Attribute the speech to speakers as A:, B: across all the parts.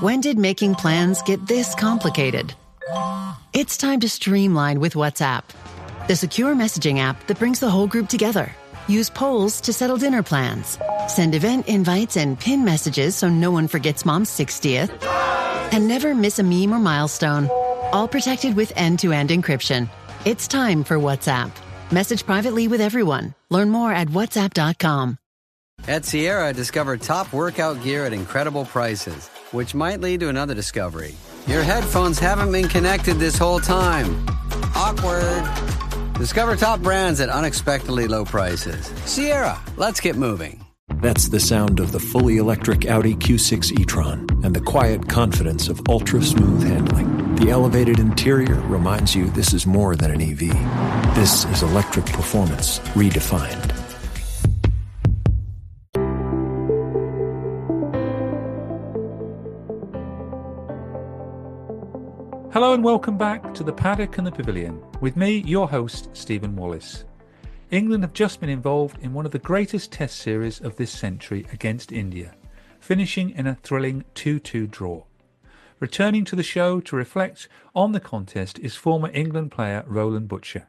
A: When did making plans get this complicated? It's time to streamline with WhatsApp, the secure messaging app that brings the whole group together. Use polls to settle dinner plans. Send event invites and pin messages so no one forgets Mom's 60th. And never miss a meme or milestone. All protected with end-to-end encryption. It's time for WhatsApp. Message privately with everyone. Learn more at whatsapp.com.
B: At Sierra, discover top workout gear at incredible prices, which might lead to another discovery. Your headphones haven't been connected this whole time. Awkward. Discover top brands at unexpectedly low prices. Sierra, let's get moving.
C: That's the sound of the fully electric Audi Q6 e-tron and the quiet confidence of ultra-smooth handling. The elevated interior reminds you this is more than an EV. This is electric performance redefined.
D: Hello and welcome back to the Paddock and The Pavilion, with me, your host, Stephen Wallis. England have just been involved in one of the greatest test series of this century against India, finishing in a thrilling 2-2 draw. Returning to the show to reflect on the contest is former England player Roland Butcher.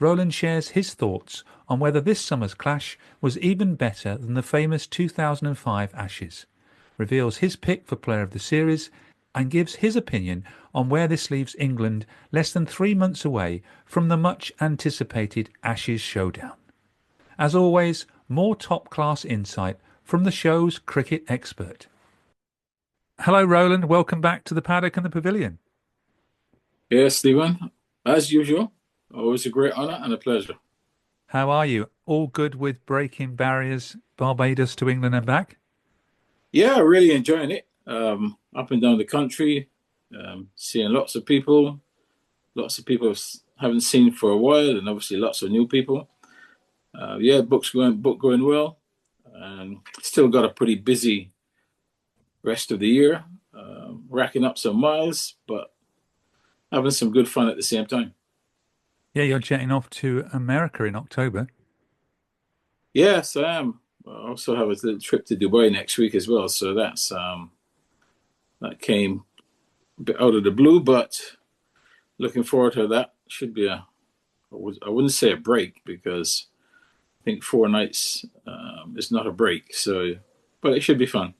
D: Roland shares his thoughts on whether this summer's clash was even better than the famous 2005 Ashes, reveals his pick for Player of the Series, and gives his opinion on where this leaves England less than 3 months away from the much-anticipated Ashes showdown. As always, more top-class insight from the show's cricket expert. Hello, Roland. Welcome back to the Paddock and the Pavilion.
E: Yes, Stephen. As usual, always a great honour and a pleasure.
D: How are you? All good with breaking barriers, Barbados to England and back?
E: Yeah, really enjoying it. Up and down the country, seeing lots of people haven't seen for a while, and obviously lots of new people. Book going well, and still got a pretty busy rest of the year, racking up some miles, but having some good fun at the same time.
D: Yeah, you're jetting off to America in October.
E: Yes, I am. I also have a little trip to Dubai next week as well, so that's that came a bit out of the blue, but looking forward to that. Should be I wouldn't say a break, because I think 4 nights is not a break. So, but it should be fun.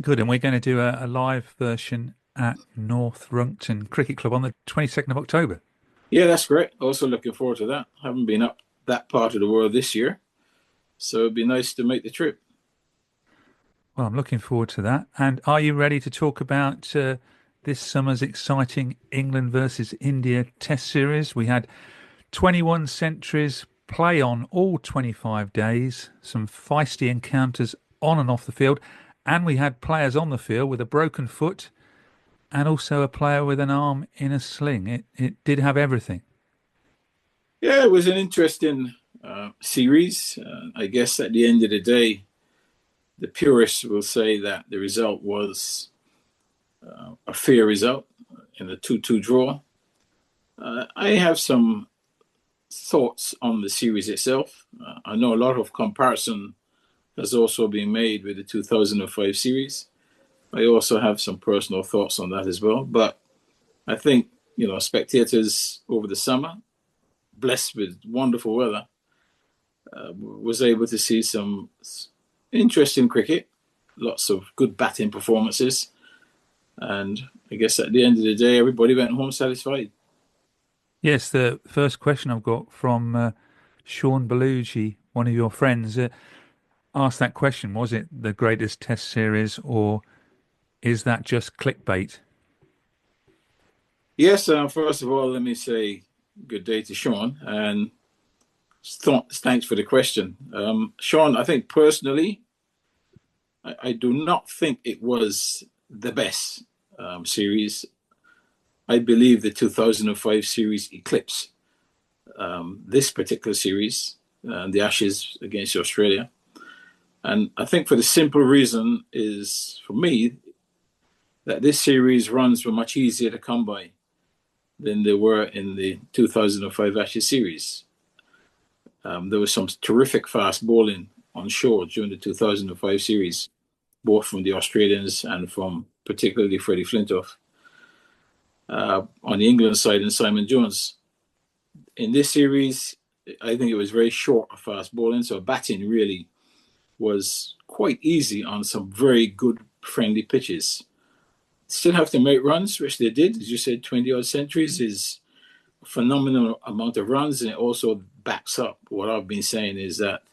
D: Good, and we're going to do a live version at North Runcton Cricket Club on the 22nd of October.
E: Yeah, that's great. Also looking forward to that. Haven't been up that part of the world this year, so it'd be nice to make the trip.
D: Well, I'm looking forward to that. And are you ready to talk about this summer's exciting England versus India Test Series? We had 21 centuries play on all 25 days, some feisty encounters on and off the field, and we had players on the field with a broken foot and also a player with an arm in a sling. It did have everything.
E: Yeah, it was an interesting series. I guess at the end of the day, the purists will say that the result was a fair result in a 2-2 draw. I have some thoughts on the series itself. I know a lot of comparison has also been made with the 2005 series. I also have some personal thoughts on that as well. But I think, spectators over the summer, blessed with wonderful weather, was able to see some interesting cricket, lots of good batting performances, and I guess at the end of the day, everybody went home satisfied.
D: Yes, the first question I've got from Sean Belugi, one of your friends, asked that question: was it the greatest Test series, or is that just clickbait?
E: Yes, first of all, let me say good day to Sean, and thanks for the question. Sean, I think personally, I do not think it was the best series. I believe the 2005 series eclipsed this particular series, the Ashes against Australia. And I think for the simple reason is, for me, that this series runs were much easier to come by than they were in the 2005 Ashes series. There was some terrific fast bowling on shore during the 2005 series. both from the Australians and from particularly Freddie Flintoff. On the England side, and Simon Jones. In this series, I think it was very short of fast bowling, so batting really was quite easy on some very good friendly pitches. Still have to make runs, which they did. As you said, 20-odd centuries is a phenomenal amount of runs, and it also backs up what I've been saying is that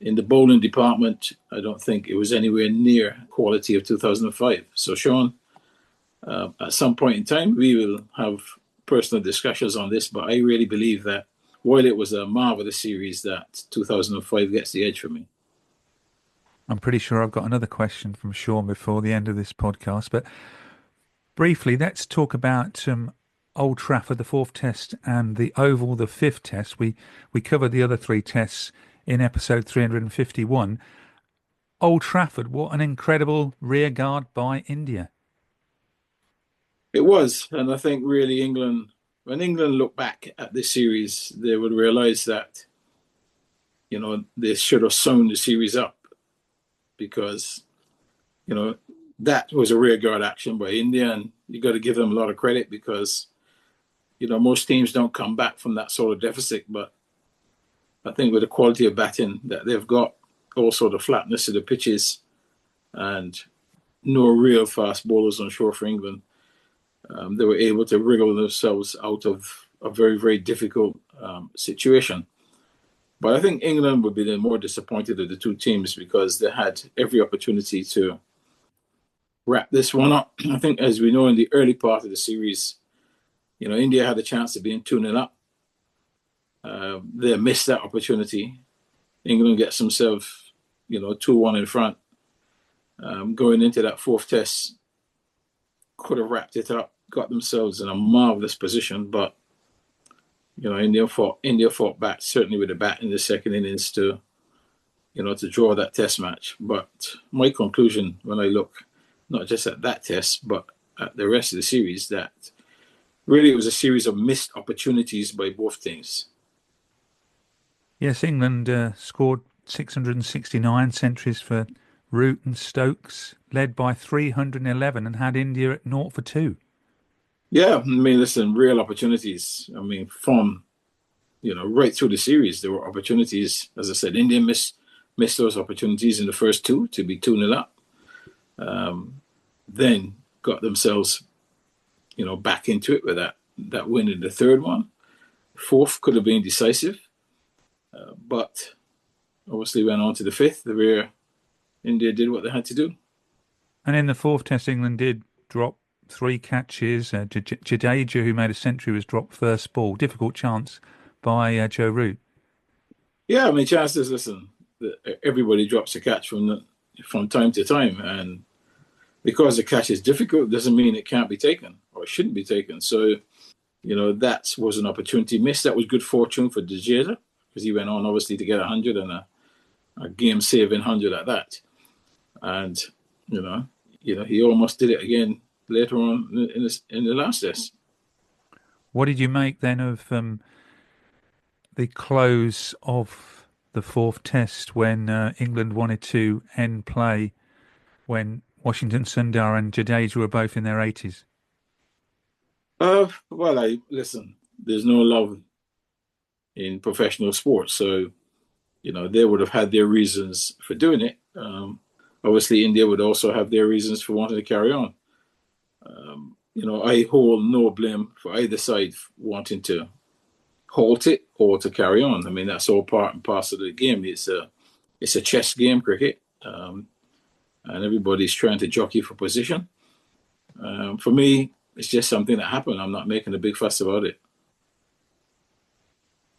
E: in the bowling department, I don't think it was anywhere near quality of 2005. So, Sean, at some point in time, we will have personal discussions on this, but I really believe that while it was a marvelous series, that 2005 gets the edge for me.
D: I'm pretty sure I've got another question from Sean before the end of this podcast, but briefly, let's talk about Old Trafford, the fourth test, and the Oval, the fifth test. We covered the other three tests in episode 351. Old Trafford, what an incredible rear guard by India.
E: It was, and I think really when England look back at this series, they would realise that, they should have sewn the series up because, that was a rear guard action by India, and you got to give them a lot of credit because, most teams don't come back from that sort of deficit, but I think with the quality of batting that they've got, also the flatness of the pitches and no real fast bowlers on shore for England, they were able to wriggle themselves out of a very, very difficult situation. But I think England would be the more disappointed of the two teams because they had every opportunity to wrap this one up. I think, as we know, in the early part of the series, India had a chance to be in 2-0 up. They missed that opportunity. England gets themselves, 2-1 in front. Going into that fourth test, could have wrapped it up, got themselves in a marvelous position, but India fought back, certainly with the bat in the second innings to draw that test match. But my conclusion when I look not just at that test, but at the rest of the series, that really it was a series of missed opportunities by both teams.
D: Yes, England scored 669 centuries for Root and Stokes, led by 311 and had India at 0 for 2. Yeah,
E: listen, real opportunities. From, right through the series, there were opportunities. As I said, India missed those opportunities in the first two to be 2-0 up. Then got themselves, back into it with that win in the third one. Fourth could have been decisive, but obviously went on to the fifth, where India did what they had to do.
D: And in the fourth test, England did drop 3 catches. Jadeja, who made a century, was dropped first ball. Difficult chance by Joe Root.
E: Yeah, chances, listen, everybody drops a catch from time to time. And because the catch is difficult, doesn't mean it can't be taken or it shouldn't be taken. So, that was an opportunity missed. That was good fortune for Jadeja because he went on, obviously, to get 100 and a game-saving 100 at that. And, he almost did it again later on in the last test.
D: What did you make then of the close of the fourth test when England wanted to end play when Washington Sundar and Jadeja were both in their 80s?
E: Listen, there's no love in professional sports, so, they would have had their reasons for doing it. Obviously, India would also have their reasons for wanting to carry on. I hold no blame for either side wanting to halt it or to carry on. That's all part and parcel of the game. It's a chess game, cricket, and everybody's trying to jockey for position. For me, it's just something that happened. I'm not making a big fuss about it.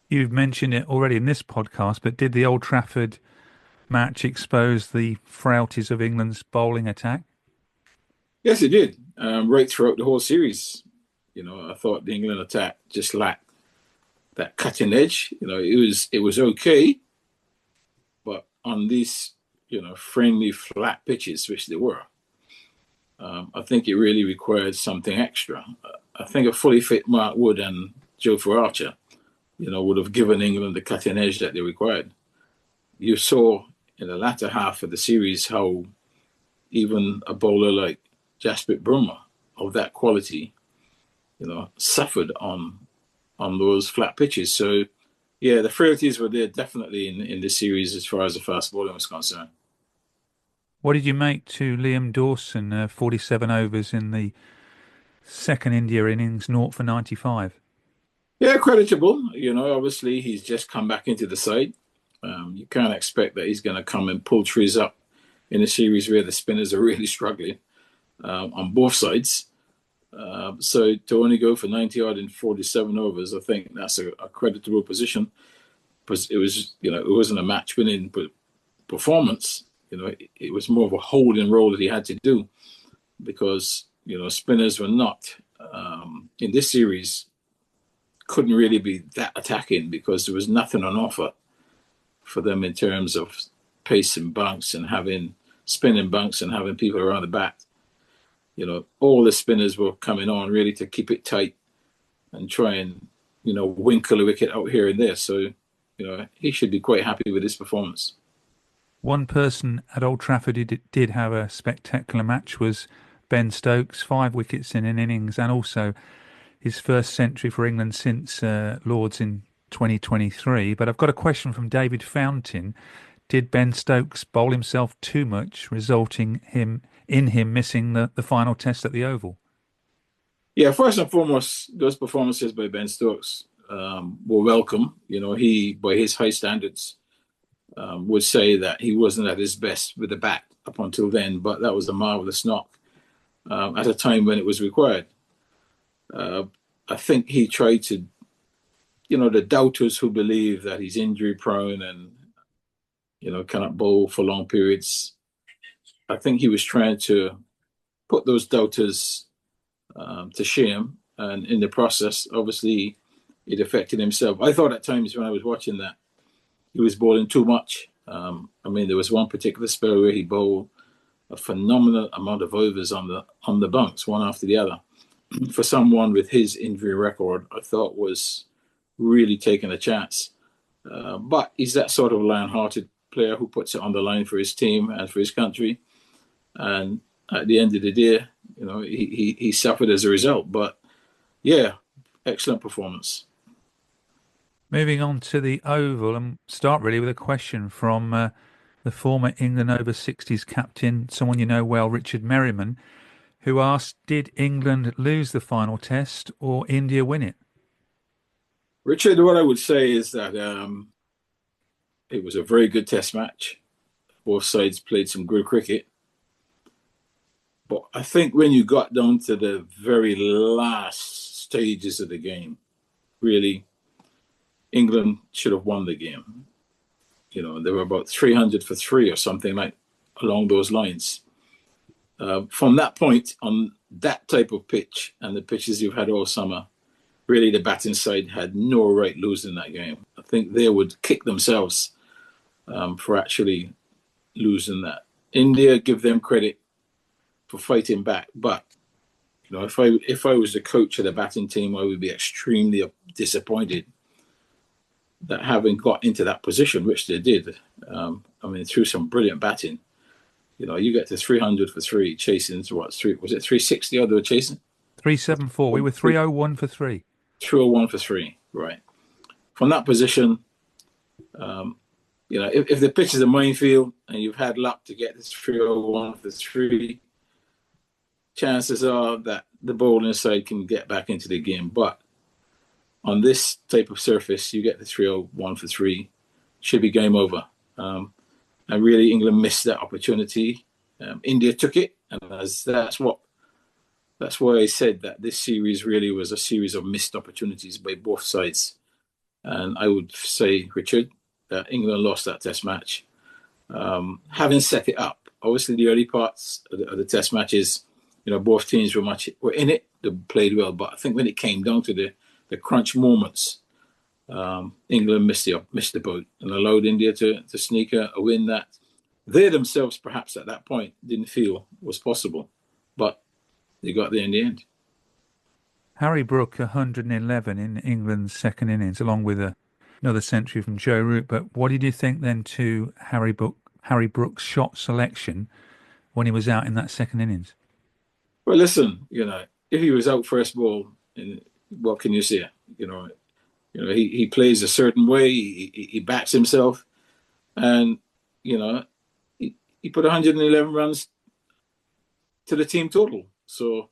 D: You've mentioned it already in this podcast, but did the Old Trafford match expose the frailties of England's bowling attack?
E: Yes, it did. Right throughout the whole series, I thought the England attack just lacked that cutting edge. It was okay, but on these, friendly flat pitches, which they were, I think it really required something extra. I think a fully fit Mark Wood and Joe Archer, would have given England the cutting edge that they required. You saw in the latter half of the series how even a bowler like Jasprit Bumrah of that quality, suffered on those flat pitches. So, yeah, the frailties were there definitely in this series as far as the fast bowling was concerned.
D: What did you make to Liam Dawson, 47 overs in the second India innings, 0 for 95?
E: Yeah, creditable. Obviously he's just come back into the side. You can't expect that he's going to come and pull trees up in a series where the spinners are really struggling on both sides. So to only go for 90 odd in 47 overs, I think that's a creditable position. Because it was, it wasn't a match-winning performance. It was more of a holding role that he had to do because, spinners were not in this series couldn't really be that attacking because there was nothing on offer for them in terms of pace and bunks and having spinning bunks and having people around the bat. All the spinners were coming on really to keep it tight and try and, winkle a wicket out here and there. So, he should be quite happy with his performance.
D: One person at Old Trafford who did have a spectacular match was Ben Stokes, 5 wickets in an innings, and also his first century for England since Lord's in 2023. But I've got a question from David Fountain. Did Ben Stokes bowl himself too much, resulting in him missing the final test at the Oval?
E: Yeah, first and foremost, those performances by Ben Stokes were welcome. He, by his high standards, would say that he wasn't at his best with the bat up until then, but that was a marvellous knock at a time when it was required. I think he tried to, the doubters who believe that he's injury prone and, cannot bowl for long periods. I think he was trying to put those doubters to shame. And in the process, obviously, it affected himself. I thought at times when I was watching that, he was bowling too much. There was one particular spell where he bowled a phenomenal amount of overs on the bunks, one after the other. For someone with his injury record, I thought was really taking a chance. But he's that sort of lion-hearted player who puts it on the line for his team and for his country. And at the end of the day, he suffered as a result. But yeah, excellent performance.
D: Moving on to the Oval, and start really with a question from the former England over 60s captain, someone you know well, Richard Merriman, who asked, did England lose the final test or India win it?
E: Richard, what I would say is that it was a very good test match. Both sides played some good cricket. But I think when you got down to the very last stages of the game, really, England should have won the game. They were about 300 for 3 or something like along those lines. From that point on that type of pitch and the pitches you've had all summer, really the batting side had no right losing that game. I think they would kick themselves for actually losing that. India, give them credit for fighting back. But, if I was the coach of the batting team, I would be extremely disappointed that having got into that position, which they did, through some brilliant batting, you get to 300 for 3, chasing was it 360 or they were chasing?
D: 374. We were 301 for 3.
E: 301 for 3, right. From that position, if the pitch is a minefield and you've had luck to get this 301 for 3, chances are that the bowling side can get back into the game. But on this type of surface, you get the 301 for 3, should be game over. And really, England missed that opportunity. India took it, and that's why I said that this series really was a series of missed opportunities by both sides. And I would say, Richard, that England lost that test match. Having set it up, obviously the early parts of the test matches, both teams were in it, they played well. But I think when it came down to the crunch moments, England missed the boat and allowed India to sneak a win that they themselves perhaps at that point didn't feel was possible. But they got there in the end.
D: Harry Brook, 111 in England's second innings, along with another century from Joe Root. But what did you think then to Harry Brook's shot selection when he was out in that second innings?
E: Well, listen, if he was out first ball, what can you say? He plays a certain way. He backs himself, and he put 111 runs to the team total. So,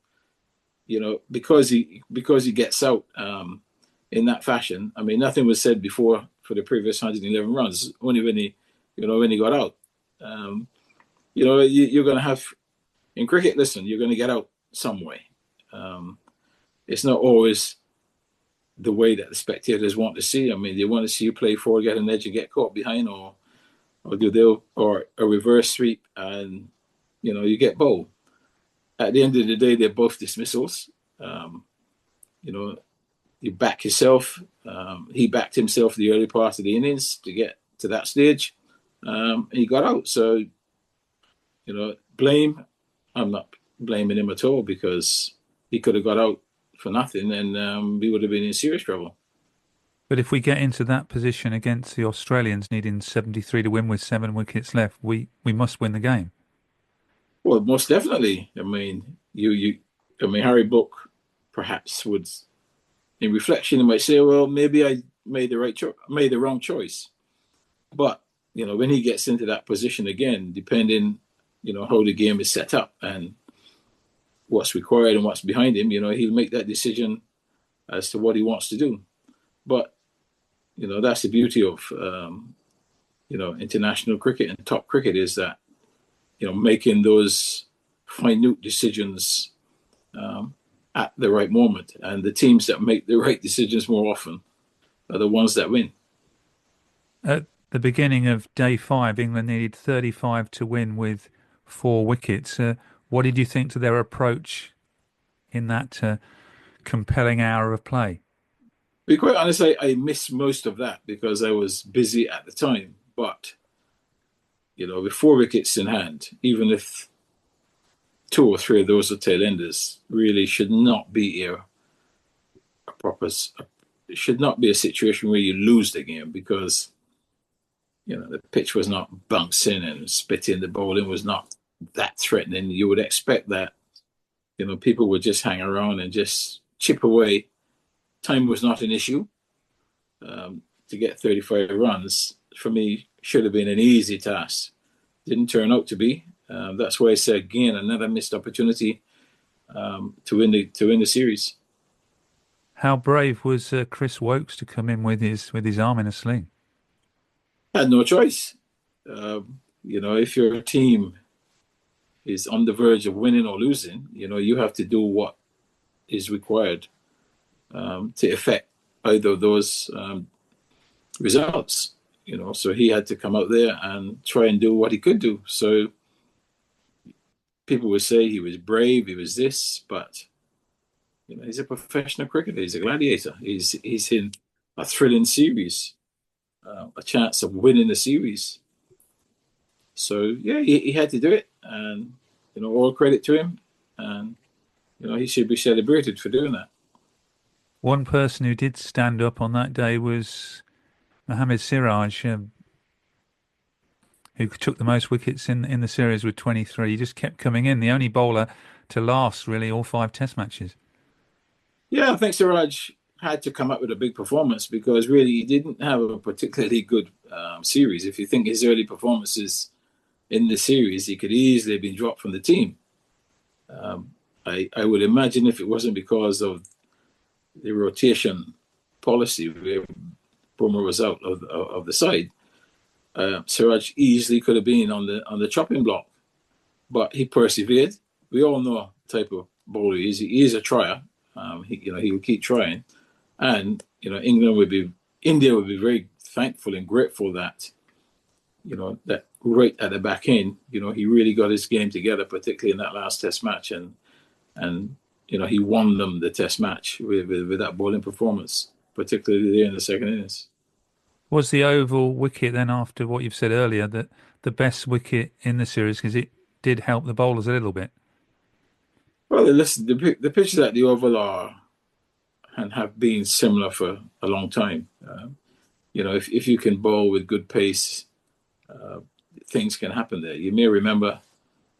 E: because he gets out in that fashion. I mean, nothing was said before for the previous 111 runs. Only when he got out. You're going to have in cricket. Listen, you're going to get out some way. It's not always the way that the spectators want to see. I mean, they want to see you play forward, get an edge, and get caught behind, or a reverse sweep, and you get bowled. At the end of the day, they're both dismissals. You back yourself. He backed himself the early part of the innings to get to that stage. He got out. So, blame. I'm not blaming him at all, because he could have got out for nothing, and we would have been in serious trouble.
D: But if we get into that position against the Australians, needing 73 to win with 7 wickets left, we must win the game.
E: Well, most definitely. I mean, Harry Book perhaps would, in reflection, he might say, "Well, maybe I made the wrong choice." But when he gets into that position again, depending, how the game is set up and what's required and what's behind him, he'll make that decision as to what he wants to do. But that's the beauty of international cricket and top cricket, is that making those minute decisions at the right moment, and the teams that make the right decisions more often are the ones that win.
D: At the beginning of day 5, England needed 35 to win with 4 wickets. What did you think to their approach in that compelling hour of play?
E: To be quite honest, I missed most of that because I was busy at the time. But, with 4 wickets in hand, even if 2 or 3 of those are tail-enders, really should not be it should not be a situation where you lose the game, because, the pitch was not bouncing and spitting. The bowling was not that threatening. You would expect that, people would just hang around and just chip away. Time was not an issue. To get 35 runs, for me, should have been an easy task. Didn't turn out to be. That's why I say, again, another missed opportunity to win the series.
D: How brave was Chris Woakes to come in with his arm in a sling?
E: Had no choice. If your team is on the verge of winning or losing, you have to do what is required to affect either of those results. So he had to come out there and try and do what he could do. So people would say he was brave, he was this, but he's a professional cricketer. He's a gladiator. He's in a thrilling series, a chance of winning the series. So yeah, he had to do it, and all credit to him, and he should be celebrated for doing that.
D: One person who did stand up on that day was Mohammad Siraj, who took the most wickets in the series with 23. He just kept coming in, the only bowler to last really all 5 Test matches.
E: Yeah, I think Siraj had to come up with a big performance, because really he didn't have a particularly good series. If you think his early performances in the series, he could easily have been dropped from the team. I would imagine if it wasn't because of the rotation policy where Bumrah was out of the side, Siraj easily could have been on the chopping block, but he persevered. We all know the type of bowler he is. He is a trier. He will keep trying, and India would be very thankful and grateful that that right at the back end, he really got his game together, particularly in that last Test match, and he won them the Test match with that bowling performance, particularly there in the second innings.
D: Was the oval wicket then, after what you've said earlier, that the best wicket in the series, because it did help the bowlers a little bit?
E: Well, listen, the pitches at the oval are and have been similar for a long time. If you can bowl with good pace, things can happen there. You may remember,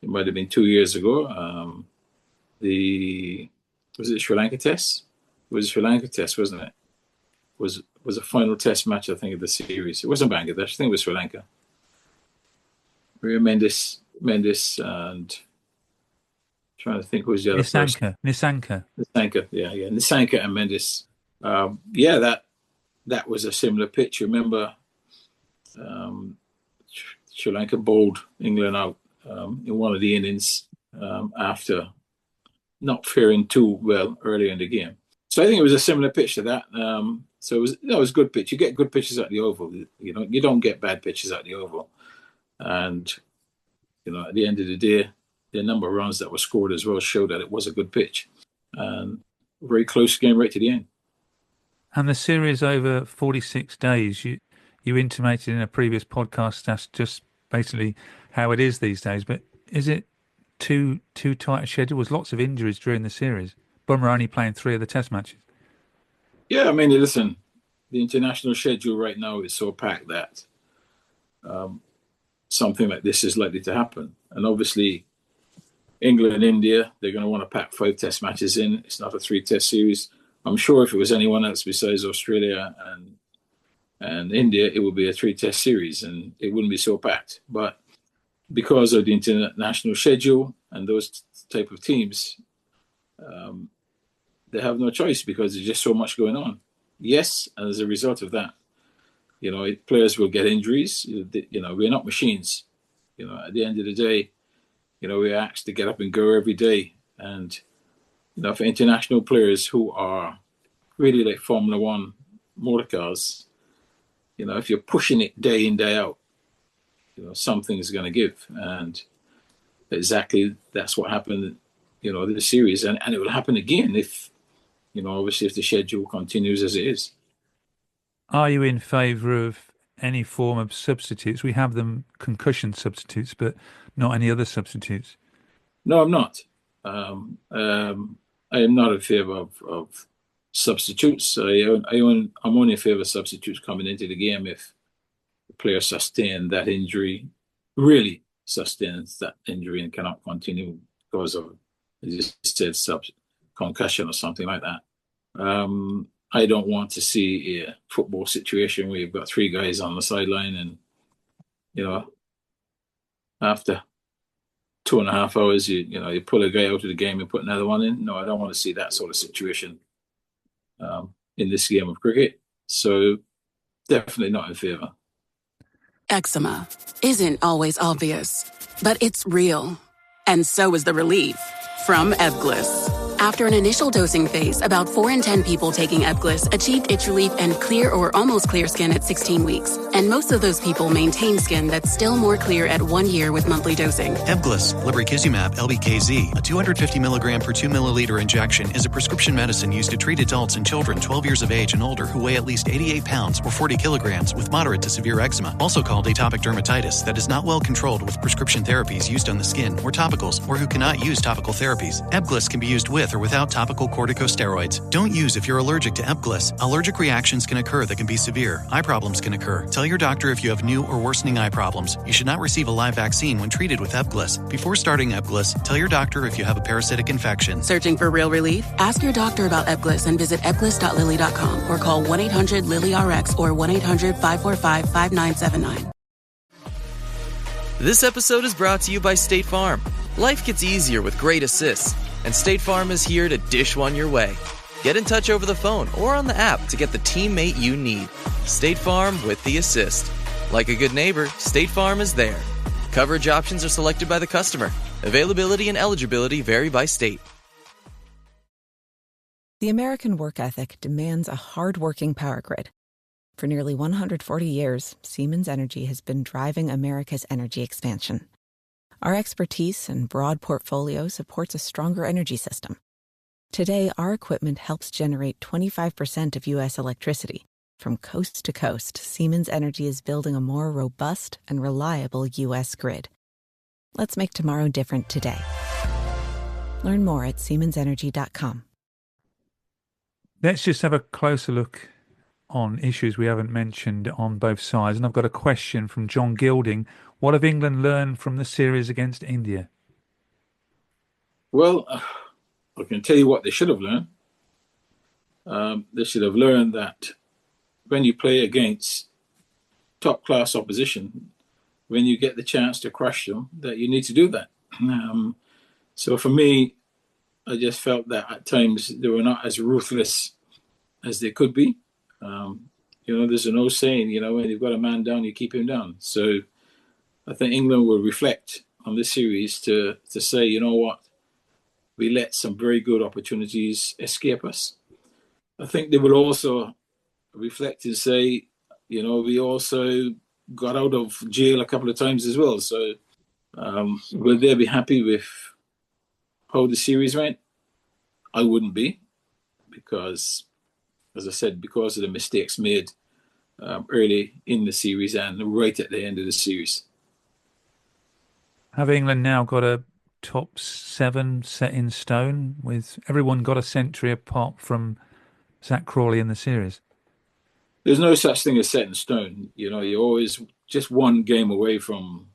E: it might have been 2 years ago. Was it Sri Lanka Test? It was a Sri Lanka Test, wasn't it? Was a final Test match, I think, of the series. It wasn't Bangladesh. I think it was Sri Lanka. Maria Mendes, and trying to think who was the other person.
D: Nisanka.
E: Yeah. Nisanka and Mendes. That was a similar pitch. Remember, Sri Lanka bowled England out in one of the innings after not faring too well earlier in the game. So I think it was a similar pitch to that. So it was a good pitch. You get good pitches at the Oval. You don't get bad pitches at the Oval. And at the end of the day, the number of runs that were scored as well showed that it was a good pitch. And very close game right to the end.
D: And the series over 46 days, you intimated in a previous podcast that's just basically how it is these days. But is it too tight a schedule? Was lots of injuries during the series. Bumrah only playing 3 of the Test matches.
E: Yeah, I mean, listen, the international schedule right now is so packed that something like this is likely to happen. And obviously, England and India, they're going to want to pack 5 Test matches in. It's not a 3-Test series. I'm sure if it was anyone else besides Australia and India, it would be a 3-Test series and it wouldn't be so packed. But because of the international schedule and those type of teams, they have no choice because there's just so much going on. Yes, and as a result of that, players will get injuries. We're not machines. At the end of the day, we're asked to get up and go every day. And, for international players who are really like Formula One motor cars, if you're pushing it day in, day out, something's going to give. And exactly that's what happened, this series. And it will happen again if, obviously if the schedule continues as it is.
D: Are you in favour of any form of substitutes? We have them concussion substitutes, but not any other substitutes.
E: No, I'm not. I am not in favour of substitutes. I'm only in favour of substitutes coming into the game if the player sustains that injury, really sustains that injury and cannot continue because of, as you said, concussion or something like that. I don't want to see a football situation where you've got 3 guys on the sideline and, after 2.5 hours, you pull a guy out of the game and put another one in. No, I don't want to see that sort of situation in this game of cricket. So definitely not in favour.
F: Eczema isn't always obvious, but it's real. And so is the relief from Ebglyss. After an initial dosing phase, about 4 in 10 people taking Ebglyss achieved itch relief and clear or almost clear skin at 16 weeks. And most of those people maintain skin that's still more clear at 1 year with monthly dosing.
G: Ebglyss, lebrikizumab LBKZ, a 250 milligram per 2 milliliter injection, is a prescription medicine used to treat adults and children 12 years of age and older who weigh at least 88 pounds or 40 kilograms with moderate to severe eczema, also called atopic dermatitis, that is not well controlled with prescription therapies used on the skin or topicals, or who cannot use topical therapies. Ebglyss can be used with or without topical corticosteroids. Don't use if you're allergic to Ebglyss. Allergic reactions can occur that can be severe. Eye problems can occur. Tell your doctor if you have new or worsening eye problems. You should not receive a live vaccine when treated with Ebglyss. Before starting Ebglyss, tell your doctor if you have a parasitic infection.
F: Searching for real relief? Ask your doctor about Ebglyss and visit ebglyss.lilly.com or call 1-800-LILY-RX or 1-800-545-5979.
H: This episode is brought to you by State Farm. Life gets easier with great assists, and State Farm is here to dish one your way. Get in touch over the phone or on the app to get the teammate you need. State Farm with the assist. Like a good neighbor, State Farm is there. Coverage options are selected by the customer. Availability and eligibility vary by state.
I: The American work ethic demands a hard-working power grid. For nearly 140 years, Siemens Energy has been driving America's energy expansion. Our expertise and broad portfolio supports a stronger energy system. Today, our equipment helps generate 25% of U.S. electricity. From coast to coast, Siemens Energy is building a more robust and reliable U.S. grid. Let's make tomorrow different today. Learn more at SiemensEnergy.com.
D: Let's just have a closer look on issues we haven't mentioned on both sides. And I've got a question from John Gilding. What have England learned from the series against India?
E: Well, I can tell you what they should have learned. They should have learned that when you play against top-class opposition, when you get the chance to crush them, that you need to do that. So for me, I just felt that at times they were not as ruthless as they could be. There's an old saying, when you've got a man down, you keep him down. So I think England will reflect on this series to say, you know what, we let some very good opportunities escape us. I think they will also reflect and say, we also got out of jail a couple of times as well. So will they be happy with how the series went? I wouldn't be, because, as I said, because of the mistakes made early in the series and right at the end of the series.
D: Have England now got a top 7 set in stone, with everyone got a century apart from Zach Crawley in the series?
E: There's no such thing as set in stone. You're always just one game away from,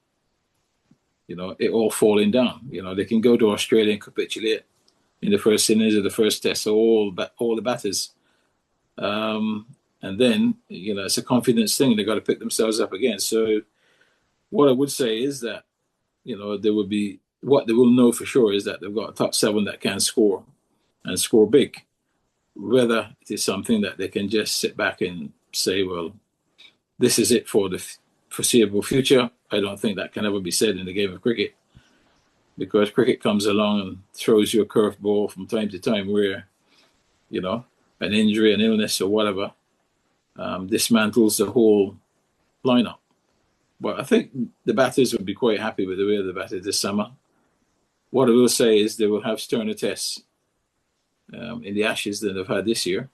E: it all falling down. They can go to Australia and capitulate in the first innings of the first test, so all the batters. And then, it's a confidence thing. They've got to pick themselves up again. So what I would say is that, there will be, what they will know for sure is that they've got a top 7 that can score and score big. Whether it is something that they can just sit back and say, well, this is it for the foreseeable future, I don't think that can ever be said in the game of cricket, because cricket comes along and throws you a curveball from time to time where, an injury, an illness or whatever dismantles the whole lineup. But I think the batters would be quite happy with the way they batted this summer. What I will say is they will have sterner tests in the Ashes than they've had this year,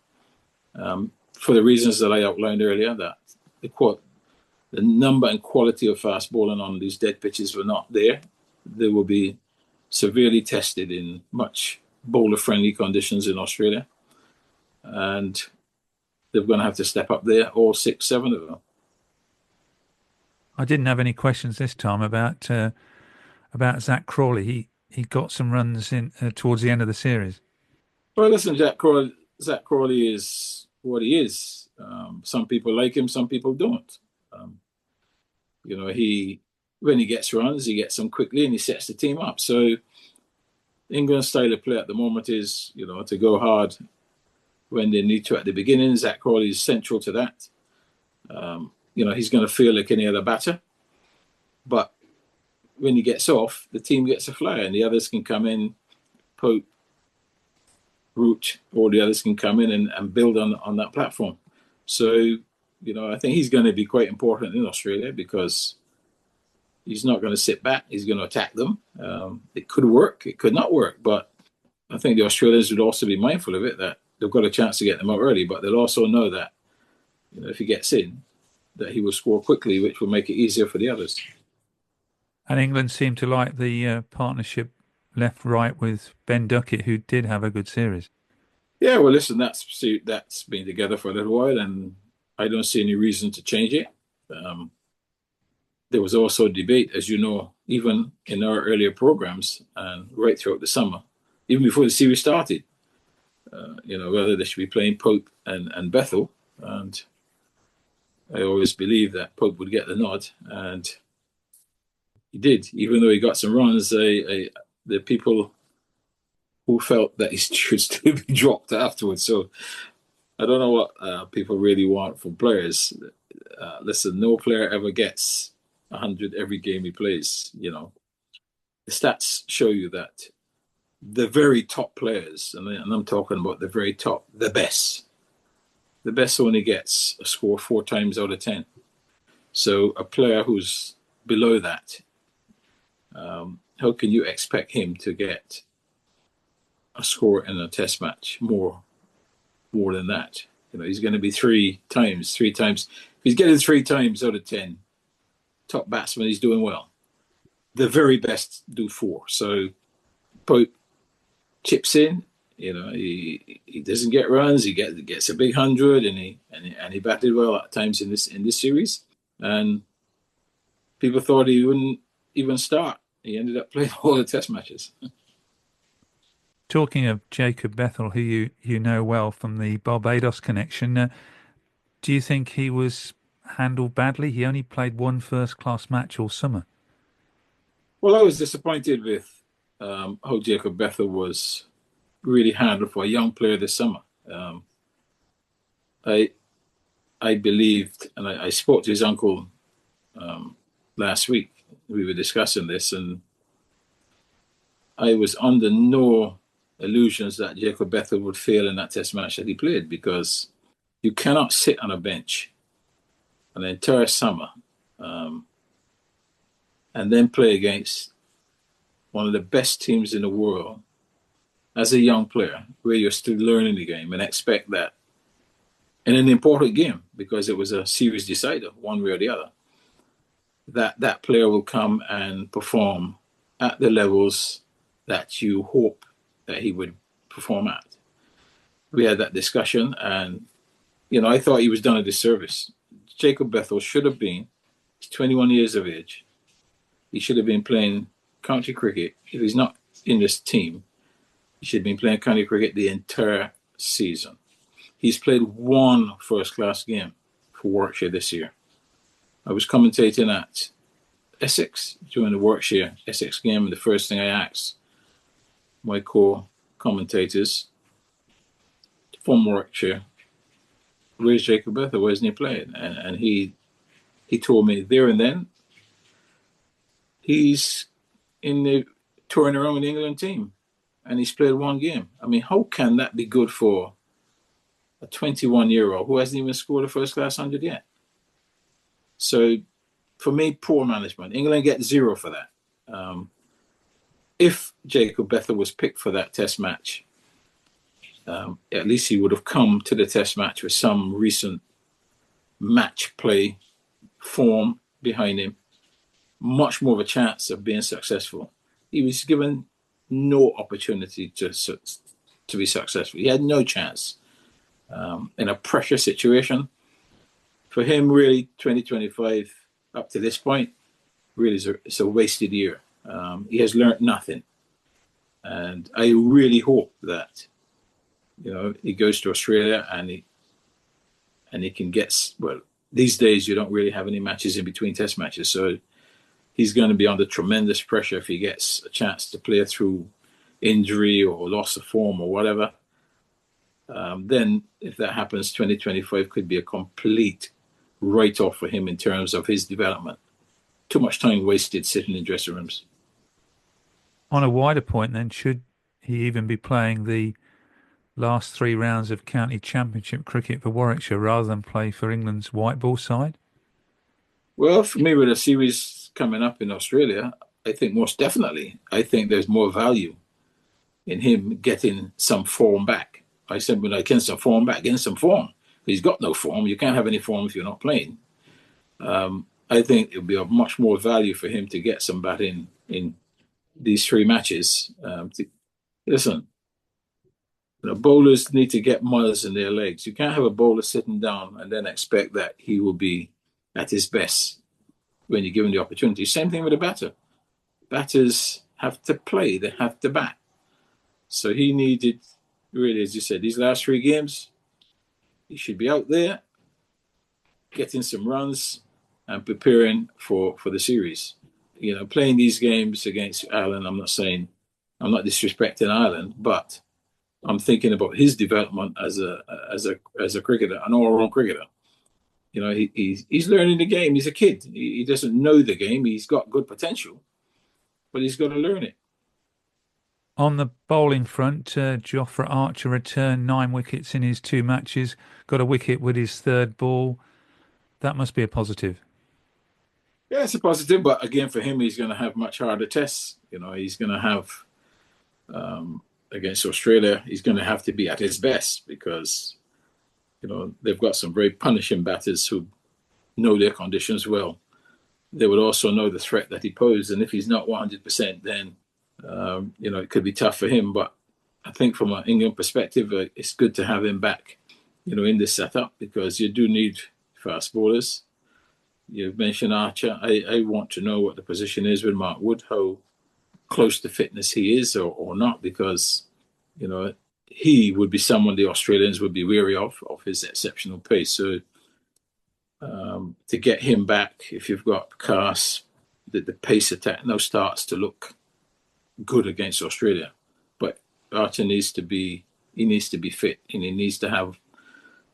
E: for the reasons that I outlined earlier, that the number and quality of fast bowling on these dead pitches were not there. They will be severely tested in much bowler-friendly conditions in Australia, and they're going to have to step up there, all 6, 7 of them.
D: I didn't have any questions this time about Zach Crawley. He got some runs in towards the end of the series.
E: Well, listen, Zach Crawley is what he is. Some people like him, some people don't. When he gets runs, he gets them quickly and he sets the team up. So England's style of play at the moment is, to go hard when they need to at the beginning. Zach Crawley is central to that. He's going to feel like any other batter. But when he gets off, the team gets a flyer and the others can come in, Pope, Root, all the others can come in and build on that platform. So, I think he's going to be quite important in Australia, because he's not going to sit back. He's going to attack them. It could work. It could not work. But I think the Australians would also be mindful of it, that they've got a chance to get them out early, but they'll also know that, if he gets in, that he will score quickly, which will make it easier for the others.
D: And England seemed to like the partnership left-right with Ben Duckett, who did have a good series.
E: Yeah, well, listen, that's been together for a little while, and I don't see any reason to change it. There was also a debate, as you know, even in our earlier programs and right throughout the summer, even before the series started, whether they should be playing Pope and Bethel. And I always believed that Pope would get the nod, and he did, even though he got some runs. The people who felt that he should still be dropped afterwards. So I don't know what people really want from players. Listen, no player ever gets 100 every game he plays. The stats show you that the very top players, and I'm talking about the very top, the best only gets a score 4 times out of 10. So a player who's below that, how can you expect him to get a score in a test match more than that? He's going to be 3 times. If he's getting 3 times out of 10 top batsmen, he's doing well. The very best do 4. So Pope chips in. He doesn't get runs. He gets a big 100, and he batted well at times in this series. And people thought he wouldn't even start. He ended up playing all the test matches.
D: talking of Jacob Bethel, who you know well from the Barbados connection, do you think he was handled badly? He only played one first-class match all summer.
E: Well, I was disappointed with how Jacob Bethel was really handled for a young player this summer. I believed, and I spoke to his uncle last week. We were discussing this, and I was under no illusions that Jacob Bethel would fail in that test match that he played, because you cannot sit on a bench an entire summer and then play against one of the best teams in the world as a young player, where you're still learning the game, and expect that in an important game, because it was a series decider, one way or the other, that player will come and perform at the levels that you hope that he would perform at. We had that discussion, and I thought he was done a disservice. Jacob Bethel should have been, he's 21 years of age, he should have been playing county cricket. If he's not in this team, he should have been playing county cricket the entire season. He's played one first-class game for Warwickshire this year. I was commentating at Essex during the Warwickshire-Essex game, and the first thing I asked my co-commentators from Warwickshire, where's Jacob Bethel? Where's he playing? And he told me there and then he's in the touring around with the England team, and he's played one game. I mean, how can that be good for a 21-year-old who hasn't even scored a first-class 100 yet? So, for me, poor management. England get 0 for that. If Jacob Bethel was picked for that test match, at least he would have come to the test match with some recent match play form behind him, much more of a chance of being successful. He was given no opportunity to be successful. He had no chance. In a pressure situation, for him, really, 2025 up to this point, really it's a wasted year. He has learned nothing. And I really hope that, he goes to Australia and he can get, well, these days you don't really have any matches in between test matches. So he's going to be under tremendous pressure if he gets a chance to play through injury or loss of form or whatever. Then if that happens, 2025 could be a complete write-off for him in terms of his development. Too much time wasted sitting in dressing rooms.
D: On a wider point then, should he even be playing the last 3 rounds of county championship cricket for Warwickshire rather than play for England's white ball side?
E: Well, for me, with a series coming up in Australia, I think most definitely. I think there's more value in him getting some form back. I said, when I get some form back, getting some form. He's got no form. You can't have any form if you're not playing. I think it would be of much more value for him to get some bat in these 3 matches. Listen, bowlers need to get miles in their legs. You can't have a bowler sitting down and then expect that he will be at his best when you give him the opportunity. Same thing with a batter. Batters have to play. They have to bat. So he needed, really, as you said, these last 3 games, he should be out there getting some runs and preparing for the series. Playing these games against Ireland, I'm not disrespecting Ireland, but I'm thinking about his development as a cricketer, an all-round cricketer. He's learning the game. He's a kid. He doesn't know the game. He's got good potential, but he's got to learn it.
D: On the bowling front, Jofra Archer returned 9 wickets in his 2 matches, got a wicket with his 3rd ball. That must be a positive.
E: Yeah, it's a positive, but again, for him, he's going to have much harder tests. He's going to have, against Australia, he's going to have to be at his best because, they've got some very punishing batters who know their conditions well. They would also know the threat that he posed, and if he's not 100%, then it could be tough for him. But I think from an England perspective, it's good to have him back, in this setup because you do need fast bowlers. You've mentioned Archer. I want to know what the position is with Mark Wood, how close to fitness he is or not, because you know, he would be someone the Australians would be wary of his exceptional pace. So to get him back, if you've got Cass, the pace attack now starts to look good against Australia. But Archer needs to be fit, and he needs to have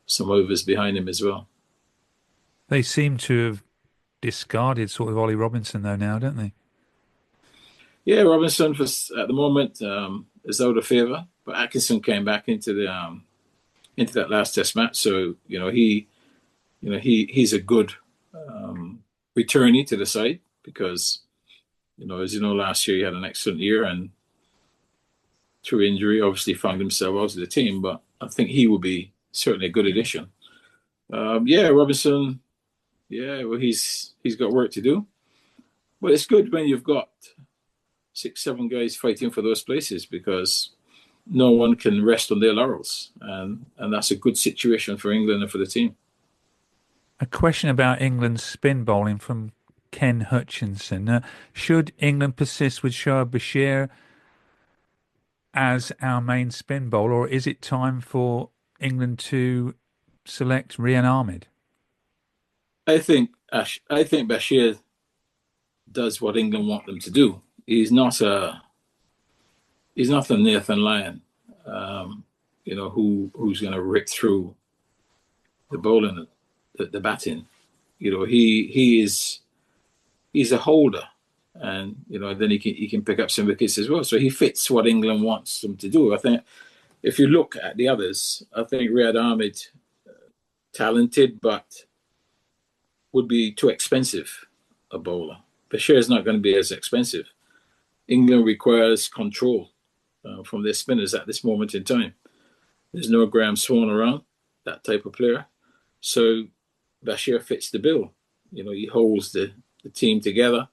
E: some overs behind him as well.
D: They seem to have discarded sort of Ollie Robinson though now, don't they?
E: Yeah, Robinson at the moment is out of favour, but Atkinson came back into that last Test match, so he's a good returnee to the side because as you know last year he had an excellent year and through injury obviously found himself out of the team, but I think he will be certainly a good addition. Robinson, well he's got work to do, but it's good when you've got 6-7 guys fighting for those places because no one can rest on their laurels, and that's a good situation for England and for the team.
D: A question about England's spin bowling from Ken Hutchinson. Should England persist with Shoaib Bashir as our main spin bowler, or is it time for England to select Rian Ahmed?
E: I think Bashir does what England want them to do. He's not a Nathan Lyon, who's going to rip through the bowling, the batting. He's a holder, and then he can pick up some wickets as well. So he fits what England wants him to do. I think if you look at the others, I think Riyad Ahmed, talented, but would be too expensive a bowler. Bashir is not going to be as expensive. England requires control from their spinners at this moment in time. There's no Graham Swan around, that type of player. So Bashir fits the bill. He holds the team together.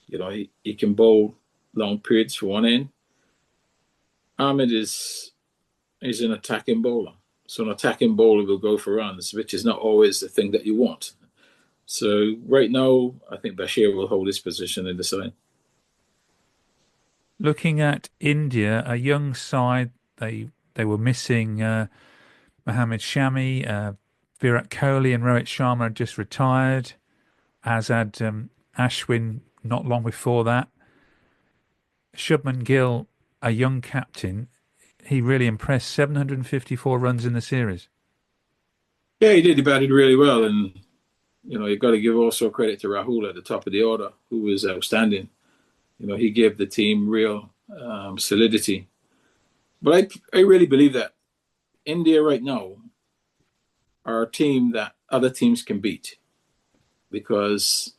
E: He can bowl long periods for one end. Ahmed is an attacking bowler. So an attacking bowler will go for runs, which is not always the thing that you want. So right now, I think Bashir will hold his position in the side.
D: Looking at India, a young side, they were missing Mohammad Shami, Virat Kohli and Rohit Sharma had just retired, as had Ashwin not long before that. Shubman Gill, a young captain, he really impressed, 754 runs in the series.
E: Yeah, he did. He batted really well, and you've got to give also credit to Rahul at the top of the order, who was outstanding. He gave the team real solidity. But I really believe that India right now are a team that other teams can beat because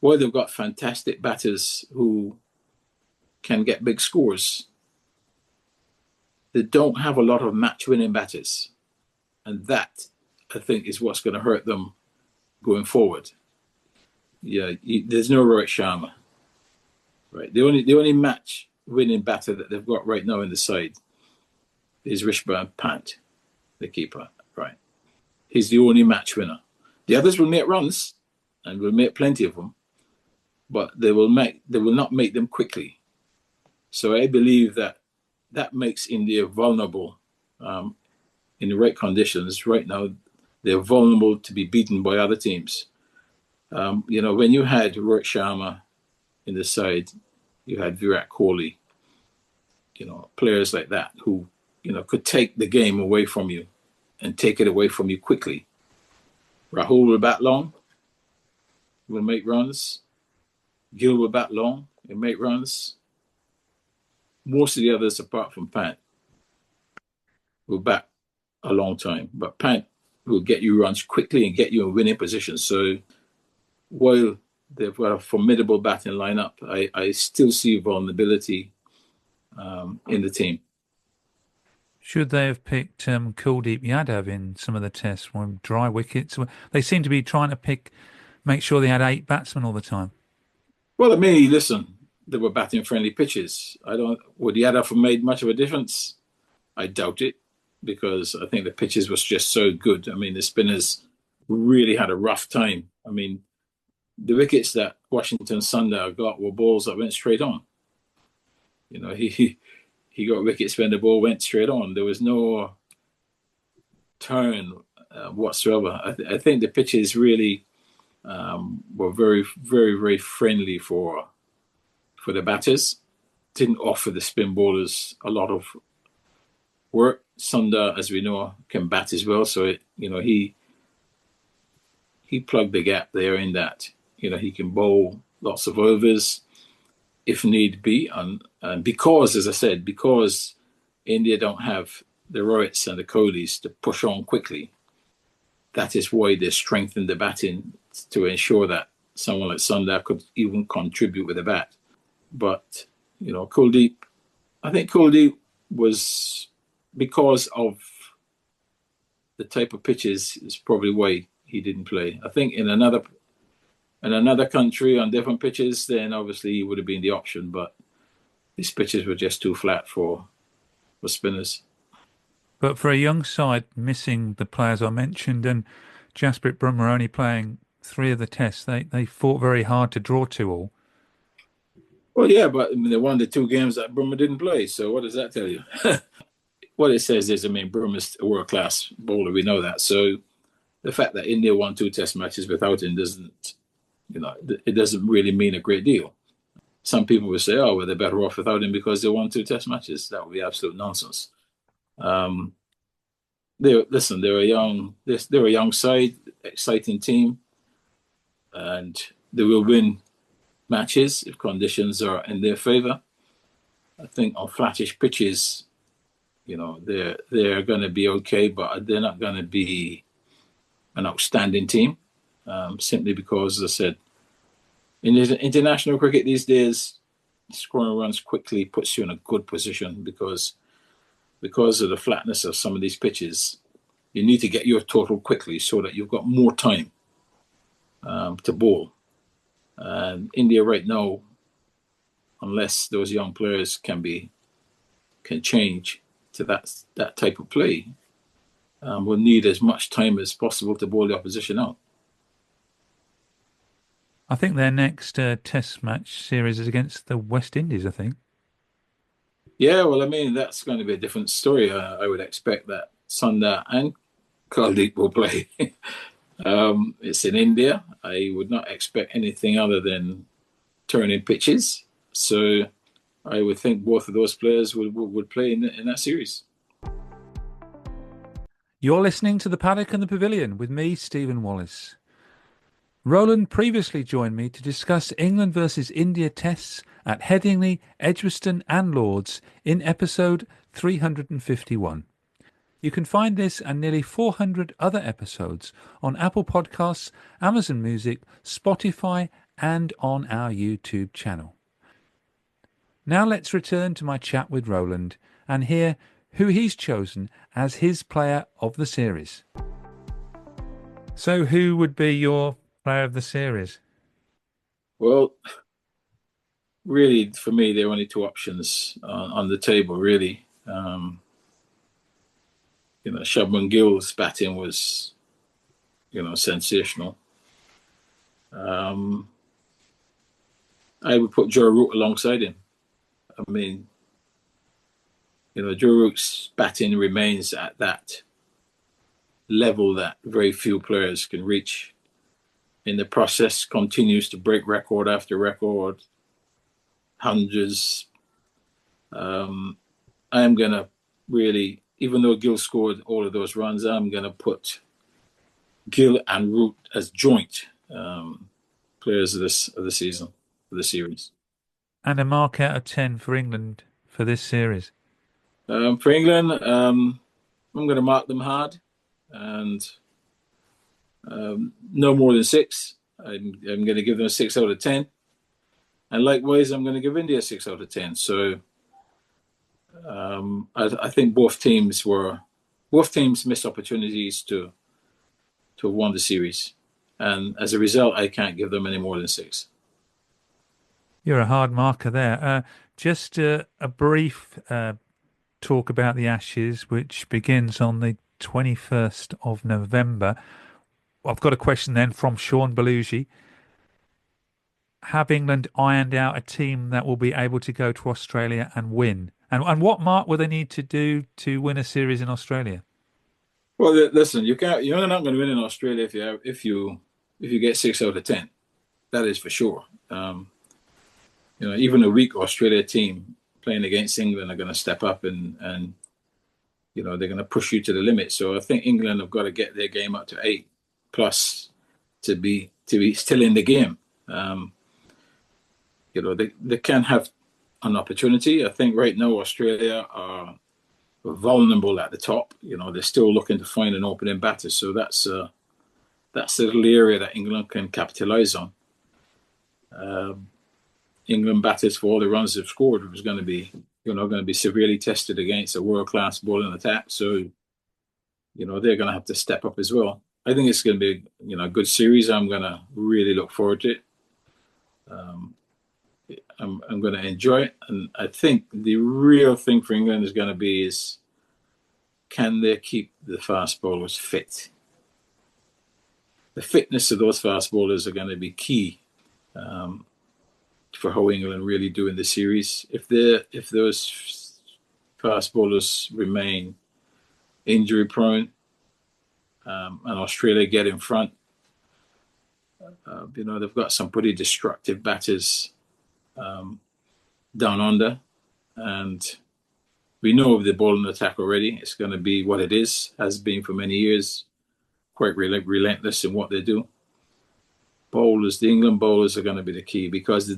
E: while they've got fantastic batters who can get big scores, they don't have a lot of match-winning batters. And that, I think, is what's going to hurt them going forward. Yeah, there's no Rohit Sharma. Right. The only match winning batter that they've got right now in the side is Rishbhan Pant, the keeper. Right. He's the only match winner. The others will make runs and will make plenty of them, but they will not make them quickly. So I believe that makes India vulnerable in the right conditions. Right now, they're vulnerable to be beaten by other teams. When you had Rohit Sharma in the side, you had Virat Kohli, players like that who, could take the game away from you and take it away from you quickly. Rahul will bat long, will make runs. Gill will bat long and make runs. Most of the others, apart from Pant, will bat a long time. But Pant will get you runs quickly and get you in winning positions. So while they've got a formidable batting lineup, I still see vulnerability in the team.
D: Should they have picked Kuldeep Yadav in some of the tests on dry wickets? They seem to be trying to make sure they had 8 batsmen all the time.
E: Well, listen, they were batting friendly pitches. Would Yadav have made much of a difference? I doubt it, because I think the pitches was just so good. The spinners really had a rough time. The wickets that Washington Sundar got were balls that went straight on. He he got wicket, spin the ball, went straight on. There was no turn whatsoever. I think the pitches really were very, very, very friendly for the batters. Didn't offer the spin bowlers a lot of work. Sunda, as we know, can bat as well, so he plugged the gap there in that he can bowl lots of overs if need be, and because, as I said, because India don't have the Rohits and the Kohlis to push on quickly, that is why they strengthened the batting to ensure that someone like Sunda could even contribute with a bat. But Kuldeep, I think Kuldeep was, because of the type of pitches, is probably why he didn't play. I think in another country on different pitches, then obviously he would have been the option. But these pitches were just too flat for spinners.
D: But for a young side, missing the players I mentioned, and Jasprit Bumrah only playing 3 of the tests, they fought very hard to draw 2 all.
E: Well, yeah, but they won the 2 games that Bumrah didn't play. So what does that tell you? What it says is, Bumrah's a world-class bowler. We know that. So the fact that India won 2 test matches without him doesn't really mean a great deal. Some people will say, oh, well, they're better off without him because they won 2 test matches. That would be absolute nonsense. They're a young side, exciting team, and they will win matches if conditions are in their favour. I think on flattish pitches, they're going to be okay, but they're not going to be an outstanding team, simply because, as I said, in international cricket these days, scoring runs quickly puts you in a good position because of the flatness of some of these pitches. You need to get your total quickly so that you've got more time to bowl. And India right now, unless those young players can change to that type of play, will need as much time as possible to bowl the opposition out.
D: I think their next test match series is against the West Indies, I think.
E: Yeah, well, that's going to be a different story. I would expect that Sunda and Kuldeep will play. It's in India. I would not expect anything other than turning pitches. So I would think both of those players would play in that series.
D: You're listening to the Paddock and the Pavilion with me, Stephen Wallis. Roland previously joined me to discuss England versus India tests at Headingley, Edgbaston and Lords in episode 351. You can find this and nearly 400 other episodes on Apple Podcasts, Amazon Music, Spotify and on our YouTube channel. Now let's return to my chat with Roland and hear who he's chosen as his player of the series. So who would be your player of the series?
E: Well, really, for me, there are only 2 options on the table, really. Shubman Gill's batting was, sensational. I would put Joe Root alongside him. Joe Root's batting remains at that level that very few players can reach. In the process, continues to break record after record, hundreds. I am going to really, even though Gill scored all of those runs, I'm going to put Gill and Root as joint players of the season, of the series.
D: And a mark out of 10 for England for this series?
E: For England, I'm going to mark them hard, and no more than 6. I'm going to give them a 6 out of 10. And likewise, I'm going to give India a 6 out of 10. So I think both teams missed opportunities to have won the series. And as a result, I can't give them any more than 6.
D: You're a hard marker there. Just a brief talk about the Ashes, which begins on the 21st of November. I've got a question then from Sean Belushi. have England ironed out a team that will be able to go to Australia and win? And what mark will they need to do to win a series in Australia?
E: Well, listen, you can't. You're not going to win in Australia if you get 6 out of 10. That is for sure. Even a weak Australia team playing against England are going to step up and they're going to push you to the limit. So I think England have got to get their game up to 8 plus to be still in the game. They can have an opportunity. I think right now Australia are vulnerable at the top. They're still looking to find an opening batter. So that's a little area that England can capitalize on. England batters for all the runs they've scored was going to be severely tested against a world-class bowling attack. So, they're going to have to step up as well. I think it's going to be, a good series. I'm going to really look forward to it. I'm going to enjoy it. And I think the real thing for England is going to be is, can they keep the fast bowlers fit? The fitness of those fast bowlers are going to be key for how England really do in the series. If those fast bowlers remain injury prone and Australia get in front, they've got some pretty destructive batters down under, and we know of the bowling attack already. It's going to be what it has been for many years, quite relentless in what they do. The England bowlers are going to be the key, because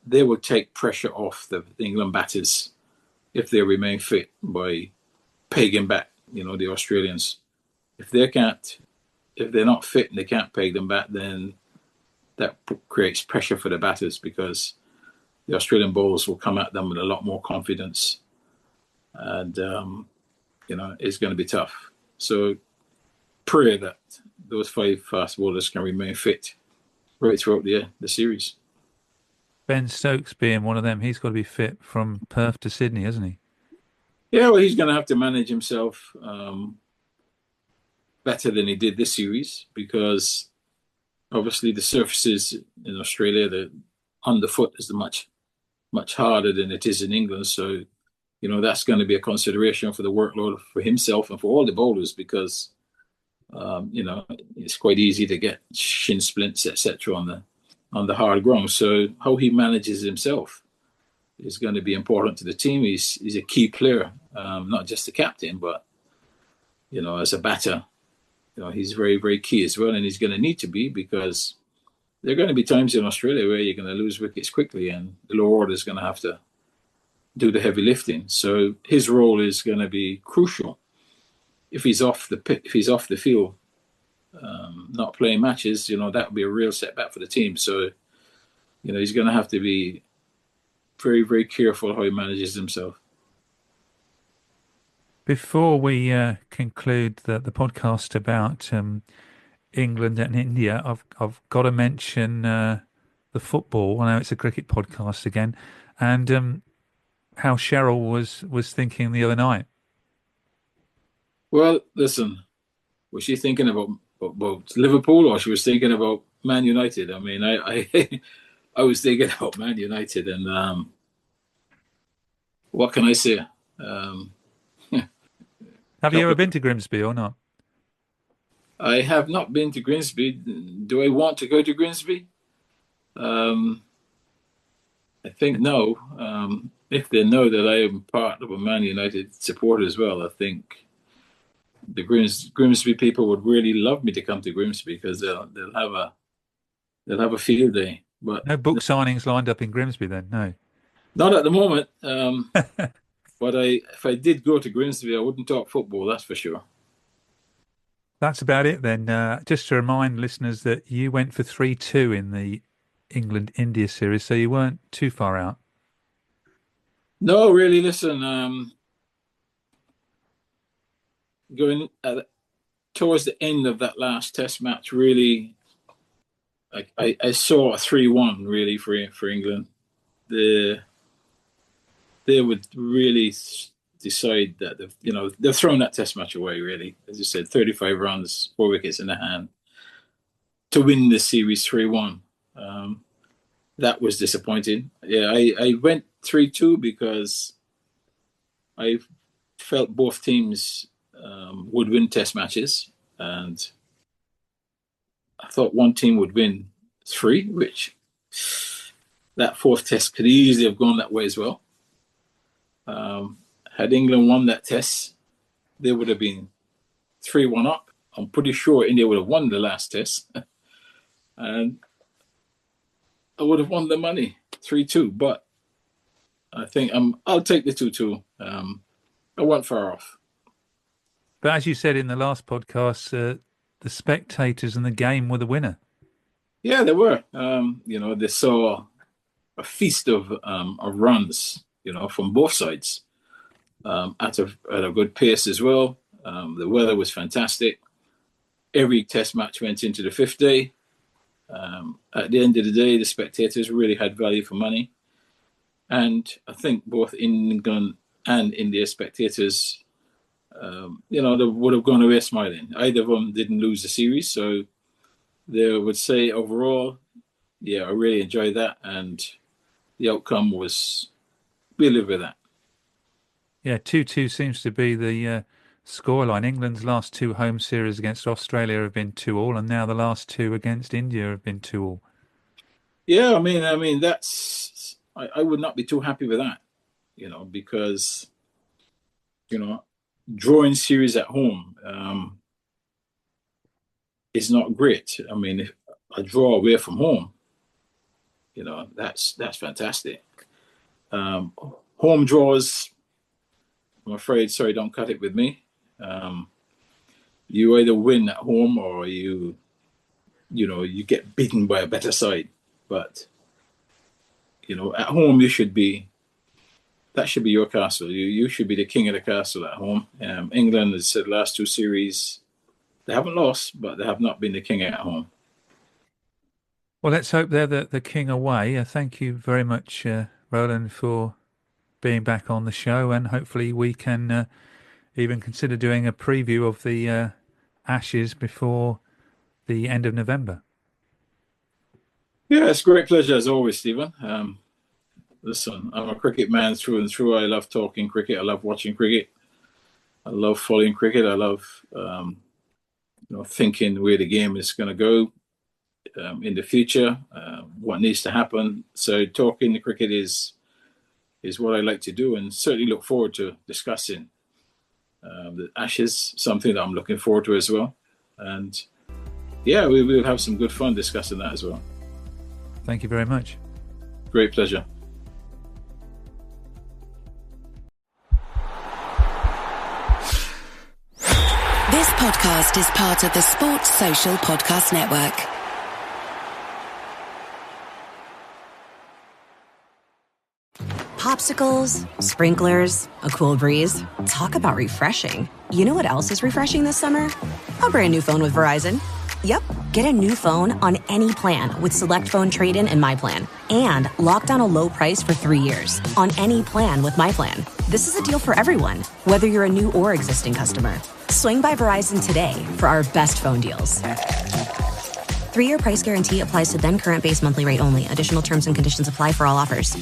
E: they will take pressure off the England batters if they remain fit by pegging back, the Australians. If they're not fit and they can't peg them back, then that creates pressure for the batters, because the Australian bowlers will come at them with a lot more confidence, and it's going to be tough. So pray that those 5 fast bowlers can remain fit right throughout the series.
D: Ben Stokes being one of them, he's got to be fit from Perth to Sydney, hasn't he?
E: Yeah, well, he's going to have to manage himself better than he did this series, because obviously the surfaces in Australia, the underfoot is much harder than it is in England. So, that's going to be a consideration for the workload for himself and for all the bowlers, because it's quite easy to get shin splints, etc. on the hard ground. So how he manages himself is going to be important to the team. He's a key player, not just the captain, but as a batter, he's very, very key as well, and he's going to need to be, because there are going to be times in Australia where you're going to lose wickets quickly, and the lower order is going to have to do the heavy lifting. So his role is going to be crucial. If he's off the field, not playing matches, that would be a real setback for the team. So, he's going to have to be very, very careful how he manages himself.
D: Before we conclude the podcast about England and India, I've got to mention the football. I know it's a cricket podcast again, and how Cheryl was thinking the other night.
E: Well, listen, was she thinking about Liverpool, or she was thinking about Man United? I mean, I was thinking about Man United, and what can I say?
D: Have you ever been to Grimsby or not?
E: I have not been to Grimsby. Do I want to go to Grimsby? I think no. If they know that I am part of a Man United support as well, I think the Grimsby people would really love me to come to Grimsby, because they'll have a field day. But
D: no book signings lined up in Grimsby then, no.
E: Not at the moment. But if I did go to Grimsby, I wouldn't talk football, that's for sure.
D: That's about it then. Just to remind listeners that you went for 3-2 in the England-India series, so you weren't too far out.
E: No, really, listen, going towards the end of that last test match, really, I saw a 3-1 really for England. They would really decide that they've thrown that test match away, really. As you said, 35 runs, 4 wickets in the hand to win the series 3-1. that was disappointing. Yeah, I went 3-2 because I felt both teams would win test matches, and I thought one team would win 3, which that fourth test could easily have gone that way as well. Had England won that test, they would have been 3-1 up. I'm pretty sure India would have won the last test. And I would have won the money, 3-2. But I think I'll take the 2-2. I wasn't far off.
D: But as you said in the last podcast, the spectators and the game were the winner. Yeah,
E: they were. They saw a feast of runs, from both sides, at a good pace as well. The weather was fantastic. Every test match went into the 5th day. At the end of the day, the spectators really had value for money. And I think both England and India spectators, they would have gone away smiling. Either of them didn't lose the series. So they would say overall, I really enjoyed that. And the outcome was, we live with that.
D: Yeah, 2-2 seems to be the scoreline. England's last 2 home series against Australia have been 2-2, and now the last 2 against India have been 2-2.
E: Yeah, I mean that's I would not be too happy with that, because drawing series at home is not great. I mean, if a draw away from home, that's fantastic. Home draws, I'm afraid, sorry, don't cut it with me. You either win at home or you get beaten by a better side. But at home that should be your castle. You should be the king of the castle at home. England has said last 2 series they haven't lost, but they have not been the king at home.
D: Well, let's hope they're the king away. Thank you very much, Roland, for being back on the show, and hopefully we can even consider doing a preview of the Ashes before the end of November.
E: Yeah, it's a great pleasure as always, Stephen. Listen, I'm a cricket man through and through. I love talking cricket. I love watching cricket. I love following cricket. I love thinking where the game is going to go in the future, what needs to happen. So talking the cricket is what I like to do, and certainly look forward to discussing the Ashes, something that I'm looking forward to as well. And yeah, we will have some good fun discussing that as well.
D: Thank you very much.
E: Great pleasure.
F: This podcast is part of the Sports Social Podcast Network.
J: Popsicles, sprinklers, a cool breeze. Talk about refreshing. You know what else is refreshing this summer? A brand new phone with Verizon. Yep, get a new phone on any plan with Select Phone Trade-in and My Plan. And lock down a low price for 3 years on any plan with My Plan. This is a deal for everyone, whether you're a new or existing customer. Swing by Verizon today for our best phone deals. 3-year price guarantee applies to then current base monthly rate only. Additional terms and conditions apply for all offers.